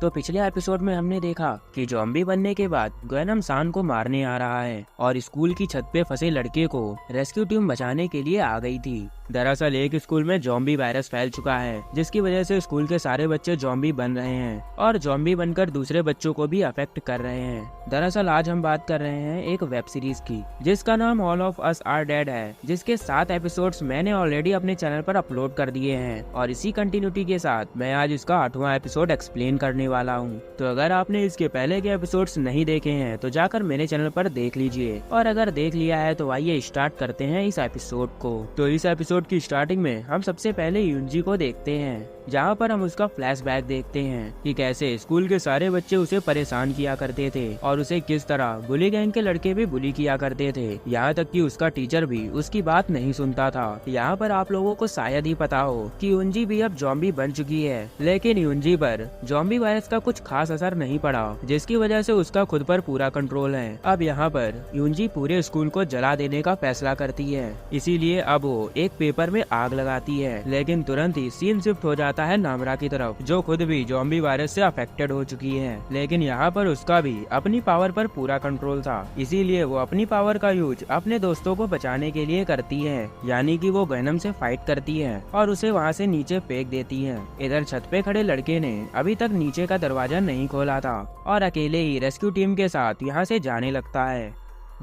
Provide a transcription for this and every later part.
तो पिछले एपिसोड में हमने देखा कि ज़ॉम्बी बनने के बाद गवेनम सान को मारने आ रहा है और स्कूल की छत पे फंसे लड़के को रेस्क्यू टीम बचाने के लिए आ गई थी। दरअसल एक स्कूल में ज़ॉम्बी वायरस फैल चुका है, जिसकी वजह से स्कूल के सारे बच्चे ज़ॉम्बी बन रहे हैं और ज़ॉम्बी बनकर दूसरे बच्चों को भी अफेक्ट कर रहे हैं। दरअसल आज हम बात कर रहे हैं एक वेब सीरीज की जिसका नाम all of us are dead है, जिसके 7 एपिसोड्स मैंने ऑलरेडी अपने चैनल पर अपलोड कर दिए हैं और इसी कंटिन्यूटी के साथ मैं आज इसका 8वां एपिसोड एक्सप्लेन करने वाला हूँ। तो अगर आपने इसके पहले के एपिसोड्स नहीं देखे हैं तो जाकर मेरे चैनल पर देख लीजिए, और अगर देख लिया है तो आइए स्टार्ट करते हैं इस एपिसोड को। तो इस एपिसोड की स्टार्टिंग में हम सबसे पहले युनजी को देखते हैं, जहाँ पर हम उसका फ्लैशबैक देखते हैं कि कैसे स्कूल के सारे बच्चे उसे परेशान किया करते थे और उसे किस तरह बुली गैंग के लड़के भी बुली किया करते थे, यहाँ तक कि उसका टीचर भी उसकी बात नहीं सुनता था। यहाँ पर आप लोगों को शायद ही पता हो कि युनजी भी अब ज़ॉम्बी बन चुकी है, लेकिन युनजी पर ज़ॉम्बी वायरस का कुछ खास असर नहीं पड़ा, जिसकी वजह से उसका खुद पर पूरा कंट्रोल है। अब यहाँ पर युनजी पूरे स्कूल को जला देने का फैसला करती है, इसीलिए अब वो एक पेपर में आग लगाती है, लेकिन तुरंत ही सीन शिफ्ट हो जाता है नामरा की तरफ, जो खुद भी ज़ॉम्बी वायरस से अफेक्टेड हो चुकी है। लेकिन यहाँ पर उसका भी अपनी पावर पर पूरा कंट्रोल था, इसीलिए वो अपनी पावर का यूज अपने दोस्तों को बचाने के लिए करती है, यानी कि वो गवेनम से फाइट करती है और उसे वहाँ से नीचे फेंक देती है। इधर छत पे खड़े लड़के ने अभी तक नीचे का दरवाजा नहीं खोला था और अकेले ही रेस्क्यू टीम के साथ यहाँ से जाने लगता है।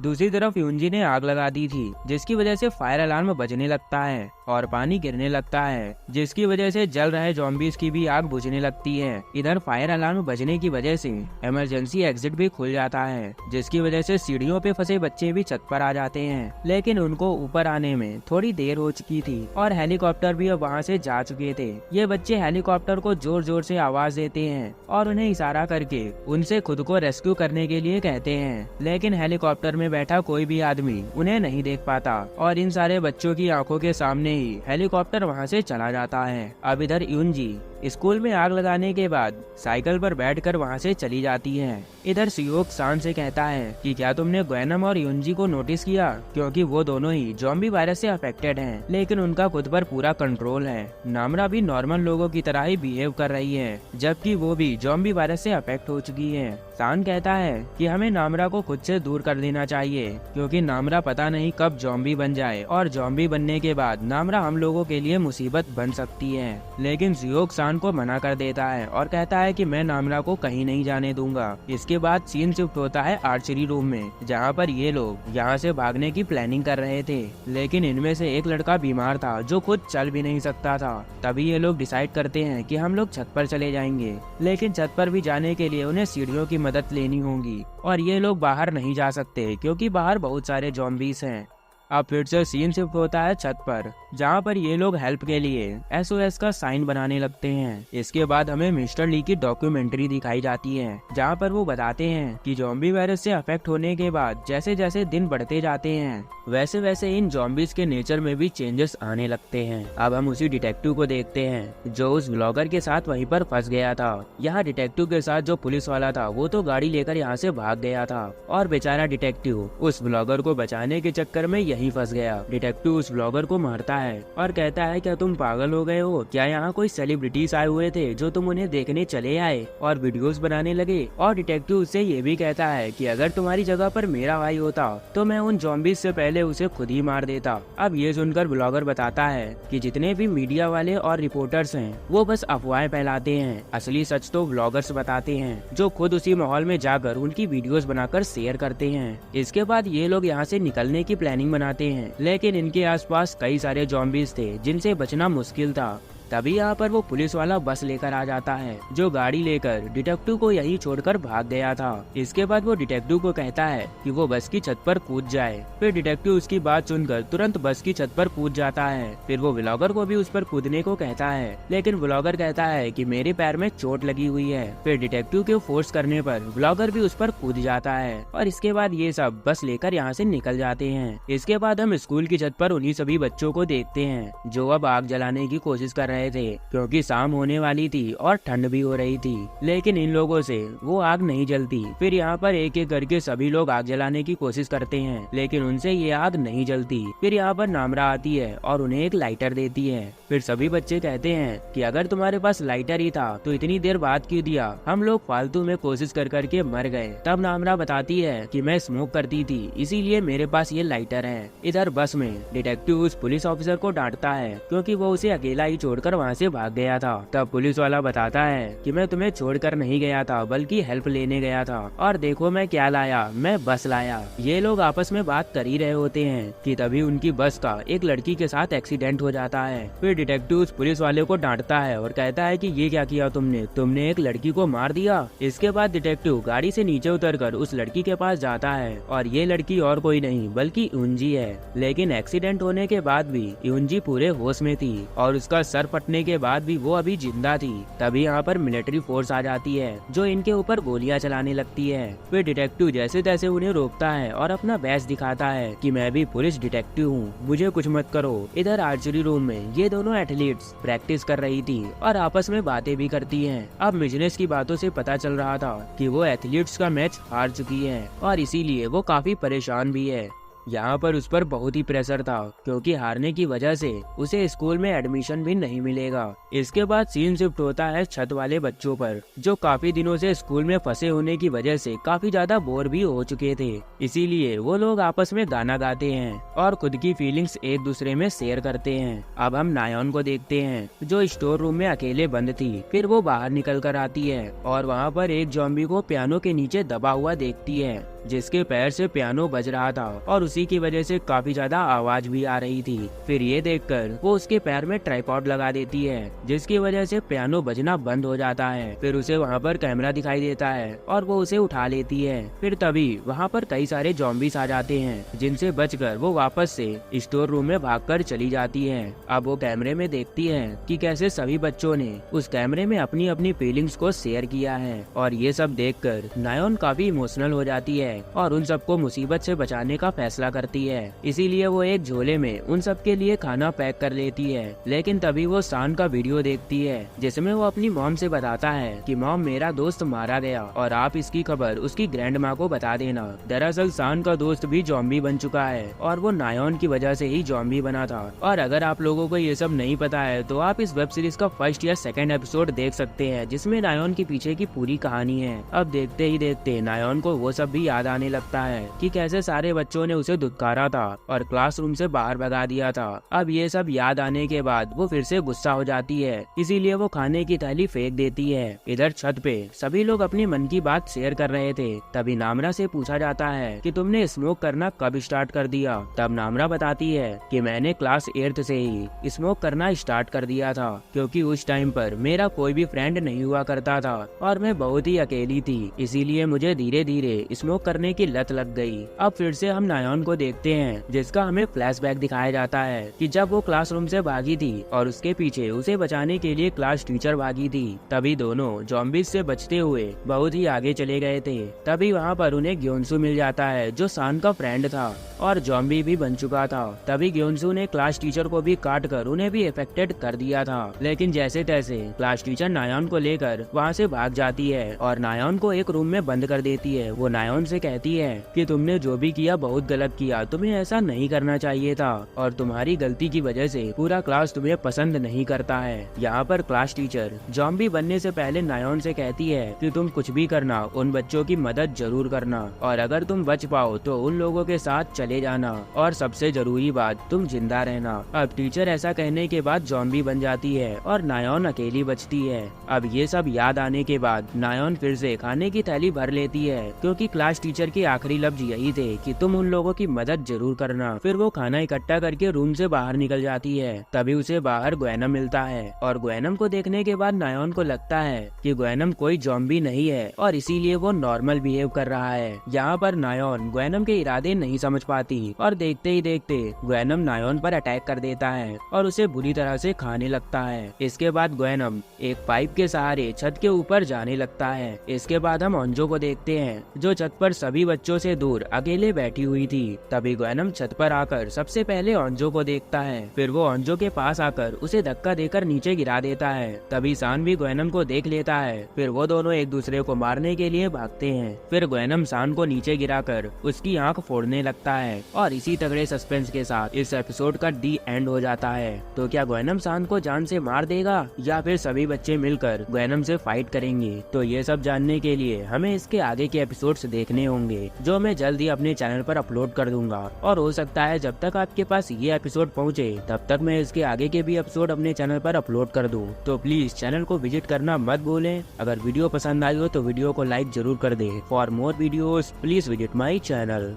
दूसरी तरफ युनजी ने आग लगा दी थी, जिसकी वजह से फायर अलार्म बजने लगता है और पानी गिरने लगता है, जिसकी वजह से जल रहे ज़ॉम्बीज की भी आग बुझने लगती है। इधर फायर अलार्म बजने की वजह से इमरजेंसी एग्जिट भी खुल जाता है, जिसकी वजह से सीढ़ियों पे फंसे बच्चे भी छत पर आ जाते हैं, लेकिन उनको ऊपर आने में थोड़ी देर हो चुकी थी और हेलीकॉप्टर भी अब वहाँ से जा चुके थे। ये बच्चे हेलीकॉप्टर को जोर जोर से आवाज देते हैं और उन्हें इशारा करके उनसे खुद को रेस्क्यू करने के लिए कहते हैं, लेकिन हेलीकॉप्टर में बैठा कोई भी आदमी उन्हें नहीं देख पाता और इन सारे बच्चों की आंखों के सामने ही हेलीकॉप्टर वहां से चला जाता है। अब इधर युनजी स्कूल में आग लगाने के बाद साइकिल पर बैठकर वहां से चली जाती है। इधर सियोक सान से कहता है कि क्या तुमने गवेनम और युनजी को नोटिस किया, क्योंकि वो दोनों ही ज़ॉम्बी वायरस से अफेक्टेड हैं, लेकिन उनका खुद पर पूरा कंट्रोल है। नामरा भी नॉर्मल लोगों की तरह ही बिहेव कर रही है, जबकि वो भी ज़ॉम्बी वायरस से अफेक्ट हो चुकी है। सान कहता है कि हमें नामरा को खुद से दूर कर देना चाहिए, क्योंकि नामरा पता नहीं कब ज़ॉम्बी बन जाए और ज़ॉम्बी बनने के बाद नामरा हम लोगों के लिए मुसीबत बन सकती है। लेकिन सियोक सान को मना कर देता है और कहता है कि मैं नामरा को कहीं नहीं जाने दूंगा। इसके बाद सीन शिफ्ट होता है आर्चरी रूम में, जहाँ पर ये लोग यहाँ से भागने की प्लानिंग कर रहे थे, लेकिन इनमें से एक लड़का बीमार था जो खुद चल भी नहीं सकता था। तभी ये लोग डिसाइड करते हैं कि हम लोग छत पर चले जाएंगे, लेकिन छत पर भी जाने के लिए उन्हें सीढ़ियों की मदद लेनी होगी और ये लोग बाहर नहीं जा सकते क्योंकि बाहर बहुत सारे ज़ॉम्बीज हैं। अब फिर से सीन शिफ्ट होता है छत पर, जहाँ पर ये लोग हेल्प के लिए SOS का साइन बनाने लगते हैं। इसके बाद हमें मिस्टर ली की डॉक्यूमेंट्री दिखाई जाती है, जहाँ पर वो बताते हैं कि ज़ॉम्बी वायरस से अफेक्ट होने के बाद जैसे जैसे दिन बढ़ते जाते हैं वैसे वैसे इन ज़ॉम्बीज के नेचर में भी चेंजेस आने लगते हैं। अब हम उसी डिटेक्टिव को देखते हैं जो उस ब्लॉगर के साथ वहीं पर फंस गया था। यहाँ डिटेक्टिव के साथ जो पुलिस वाला था वो तो गाड़ी लेकर यहाँ से भाग गया था और बेचारा डिटेक्टिव उस ब्लॉगर को बचाने के चक्कर में यहीं फंस गया। डिटेक्टिव उस ब्लॉगर को मारता है और कहता है क्या तुम पागल हो गए हो, क्या यहाँ कोई सेलिब्रिटीज आए हुए थे जो तुम उन्हें देखने चले आए और वीडियोस बनाने लगे। और डिटेक्टिव उससे ये भी कहता है कि अगर तुम्हारी जगह पर मेरा भाई होता तो मैं उन ज़ॉम्बीज से पहले उसे खुद ही मार देता। अब ये सुनकर ब्लॉगर बताता है कि जितने भी मीडिया वाले और रिपोर्टर्स हैं वो बस अफवाहें फैलाते हैं, असली सच तो ब्लॉगर्स बताते हैं जो खुद उसी माहौल में जाकर उनकी वीडियोस बनाकर शेयर करते हैं। इसके बाद ये लोग यहाँ से निकलने की प्लानिंग बनाते हैं, लेकिन इनके आसपास कई सारे ज़ॉम्बीज थे जिनसे बचना मुश्किल था। तभी यहाँ पर वो पुलिस वाला बस लेकर आ जाता है, जो गाड़ी लेकर डिटेक्टिव को यहीं छोड़कर भाग गया था। इसके बाद वो डिटेक्टिव को कहता है कि वो बस की छत पर कूद जाए। फिर डिटेक्टिव उसकी बात सुनकर तुरंत बस की छत पर कूद जाता है। फिर वो व्लॉगर को भी उस पर कूदने को कहता है, लेकिन व्लॉगर कहता है कि मेरे पैर में चोट लगी हुई है। फिर डिटेक्टिव के फोर्स करने पर व्लॉगर भी उस पर कूद जाता है और इसके बाद ये सब बस लेकर यहाँ से निकल जाते हैं। इसके बाद हम स्कूल की छत पर उन्हीं सभी बच्चों को देखते हैं जो अब आग जलाने की कोशिश कर रहे रहे थे क्योंकि शाम होने वाली थी और ठंड भी हो रही थी, लेकिन इन लोगों से वो आग नहीं जलती। फिर यहाँ पर एक एक करके सभी लोग आग जलाने की कोशिश करते हैं, लेकिन उनसे ये आग नहीं जलती। फिर यहाँ पर नामरा आती है और उन्हें एक लाइटर देती है। फिर सभी बच्चे कहते हैं कि अगर तुम्हारे पास लाइटर ही था तो इतनी देर बाद क्यों दिया, हम लोग फालतू में कोशिश कर करके मर गए। तब नामरा बताती है कि मैं स्मोक करती थी, इसीलिए मेरे पास ये लाइटर है। इधर बस में डिटेक्टिव उस पुलिस ऑफिसर को डांटता है क्योंकि वो उसे अकेला ही छोड़कर वहाँ से भाग गया था। तब पुलिस वाला बताता है कि मैं तुम्हें छोड़कर नहीं गया था बल्कि हेल्प लेने गया था, और देखो मैं क्या लाया, मैं बस लाया। ये लोग आपस में बात कर ही रहे होते हैं कि तभी उनकी बस का एक लड़की के साथ एक्सीडेंट हो जाता है। फिर डिटेक्टिव उस पुलिस वाले को डांटता है और कहता है कि ये क्या किया तुमने एक लड़की को मार दिया। इसके बाद डिटेक्टिव गाड़ी से नीचे उतरकर उस लड़की के पास जाता है और ये लड़की और कोई नहीं बल्कि यूंजी है। लेकिन एक्सीडेंट होने के बाद भी यूंजी पूरे होश में थी और उसका सर फटने के बाद भी वो अभी जिंदा थी। तभी यहाँ पर मिलिट्री फोर्स आ जाती है जो इनके ऊपर गोलियां चलाने लगती है। फिर डिटेक्टिव जैसे तैसे उन्हें रोकता है और अपना बैच दिखाता है कि मैं भी पुलिस डिटेक्टिव हूँ, मुझे कुछ मत करो। इधर आर्चरी रूम में ये दोनों एथलीट्स प्रैक्टिस कर रही थी और आपस में बातें भी करती हैं। अब मिजनेस की बातों से पता चल रहा था कि वो एथलीट्स का मैच हार चुकी है और इसीलिए वो काफी परेशान भी है। यहाँ पर उस पर बहुत ही प्रेशर था क्योंकि हारने की वजह से उसे स्कूल में एडमिशन भी नहीं मिलेगा। इसके बाद सीन शिफ्ट होता है छत वाले बच्चों पर, जो काफी दिनों से स्कूल में फंसे होने की वजह से काफी ज्यादा बोर भी हो चुके थे। इसीलिए वो लोग आपस में गाना गाते हैं और खुद की फीलिंग्स एक दूसरे में शेयर करते हैं। अब हम नायोन को देखते हैं जो स्टोर रूम में अकेले बंद थी। फिर वो बाहर निकल कर आती है और वहाँ पर एक ज़ॉम्बी को पियानो के नीचे दबा हुआ देखती है, जिसके पैर से पियानो बज रहा था और उसी की वजह से काफी ज्यादा आवाज भी आ रही थी। फिर ये देखकर वो उसके पैर में ट्राइपॉड लगा देती है, जिसकी वजह से पियानो बजना बंद हो जाता है। फिर उसे वहाँ पर कैमरा दिखाई देता है और वो उसे उठा लेती है। फिर तभी वहाँ पर कई सारे ज़ॉम्बीज आ जाते हैं, जिनसे बचकर वो वापस से स्टोर रूम में भागकर चली जाती है। अब वो कैमरे में देखती है कि कैसे सभी बच्चों ने उस कैमरे में अपनी अपनी फीलिंग्स को शेयर किया है, और ये सब देखकर नायोन काफी इमोशनल हो जाती है और उन सबको मुसीबत से बचाने का फैसला करती है। इसीलिए वो एक झोले में उन सब के लिए खाना पैक कर लेती है। लेकिन तभी वो सान का वीडियो देखती है जिसमें वो अपनी मॉम से बताता है कि मॉम, मेरा दोस्त मारा गया और आप इसकी खबर उसकी ग्रैंड माँ को बता देना। दरअसल सान का दोस्त भी ज़ॉम्बी बन चुका है और वो नायोन की वजह से ही ज़ॉम्बी बना था। और अगर आप लोगों को ये सब नहीं पता है तो आप इस वेब सीरीज का फर्स्ट या सेकंड एपिसोड देख सकते हैं, जिसमें नायोन के पीछे की पूरी कहानी है। अब देखते ही देखते नायोन को वो सब भी याद आने लगता है कि कैसे सारे बच्चों ने उसे धुतकारा था और क्लासरूम से बाहर भगा दिया था। अब ये सब याद आने के बाद वो फिर से गुस्सा हो जाती है, इसीलिए वो खाने की थैली फेंक देती है। इधर छत पे सभी लोग अपनी मन की बात शेयर कर रहे थे। तभी नामरा से पूछा जाता है कि तुमने स्मोक करना कब स्टार्ट कर दिया। तब नामरा बताती है कि मैंने क्लास 8th से ही स्मोक करना स्टार्ट कर दिया था, क्योंकि उस टाइम पर मेरा कोई भी फ्रेंड नहीं हुआ करता था और मैं बहुत ही अकेली थी, इसीलिए मुझे धीरे धीरे स्मोक करने की लत लग गई। अब फिर से हम नायोन को देखते हैं, जिसका हमें फ्लैशबैक दिखाया जाता है कि जब वो क्लासरूम से भागी थी और उसके पीछे उसे बचाने के लिए क्लास टीचर भागी थी। तभी दोनों ज़ॉम्बीज से बचते हुए बहुत ही आगे चले गए थे। तभी वहाँ पर उन्हें ग्योन्सू मिल जाता है जो सान का फ्रेंड था और ज़ॉम्बी भी बन चुका था। तभी ग्योन्सू ने क्लास टीचर को भी काट कर उन्हें भी इफेक्टेड कर दिया था। लेकिन जैसे तैसे क्लास टीचर नायोन को लेकर वहाँ से भाग जाती है और नायोन को एक रूम में बंद कर देती है। वो नायोन से कहती है कि तुमने जो भी किया बहुत गलत किया, तुम्हें ऐसा नहीं करना चाहिए था और तुम्हारी गलती की वजह से पूरा क्लास तुम्हें पसंद नहीं करता है। यहाँ पर क्लास टीचर ज़ॉम्बी बनने से पहले नायोन से कहती है कि तुम कुछ भी करना, उन बच्चों की मदद जरूर करना और अगर तुम बच पाओ तो उन लोगों के साथ चले जाना और सबसे जरूरी बात, तुम जिंदा रहना। अब टीचर ऐसा कहने के बाद ज़ॉम्बी बन जाती है और नायोन अकेली बचती है। अब ये सब याद आने के बाद नायोन फिर से खाने की थैली भर लेती है, क्योंकि क्लास टीचर के आखिरी लफ्ज यही थे कि तुम उन लोगों की मदद जरूर करना। फिर वो खाना इकट्ठा करके रूम से बाहर निकल जाती है। तभी उसे बाहर ग्वेनम मिलता है और ग्वेनम को देखने के बाद नायोन को लगता है कि ग्वेनम कोई ज़ॉम्बी नहीं है और इसीलिए वो नॉर्मल बिहेव कर रहा है। यहाँ पर नायोन ग्वेनम के इरादे नहीं समझ पाती और देखते ही देखते ग्वेनम नायोन पर अटैक कर देता है और उसे बुरी तरह से खाने लगता है। इसके बाद ग्वेनम एक पाइप के सहारे छत के ऊपर जाने लगता है। इसके बाद हम ओंजो को देखते हैं जो छत पर सभी बच्चों से दूर अकेले बैठी हुई थी। तभी ग्वेनम छत पर आकर सबसे पहले ओंजो को देखता है। फिर वो ओंजो के पास आकर उसे धक्का देकर नीचे गिरा देता है। तभी सान भी ग्वेनम को देख लेता है। फिर वो दोनों एक दूसरे को मारने के लिए भागते हैं। फिर ग्वेनम सान को नीचे गिराकर उसकी आंख फोड़ने लगता है और इसी तगड़े सस्पेंस के साथ इस एपिसोड का डी एंड हो जाता है। तो क्या ग्वेनम सान को जान से मार देगा या फिर सभी बच्चे मिलकर ग्वेनम से फाइट करेंगे? तो ये सब जानने के लिए हमें इसके आगे के एपिसोड्स देखने होंगे, जो मैं जल्द ही अपने चैनल पर अपलोड कर दूंगा। और हो सकता है जब तक आपके पास ये एपिसोड पहुंचे तब तक मैं इसके आगे के भी एपिसोड अपने चैनल पर अपलोड कर दूं। तो प्लीज चैनल को विजिट करना मत भूलें। अगर वीडियो पसंद आई हो तो वीडियो को लाइक जरूर कर दें। For more videos please visit my channel.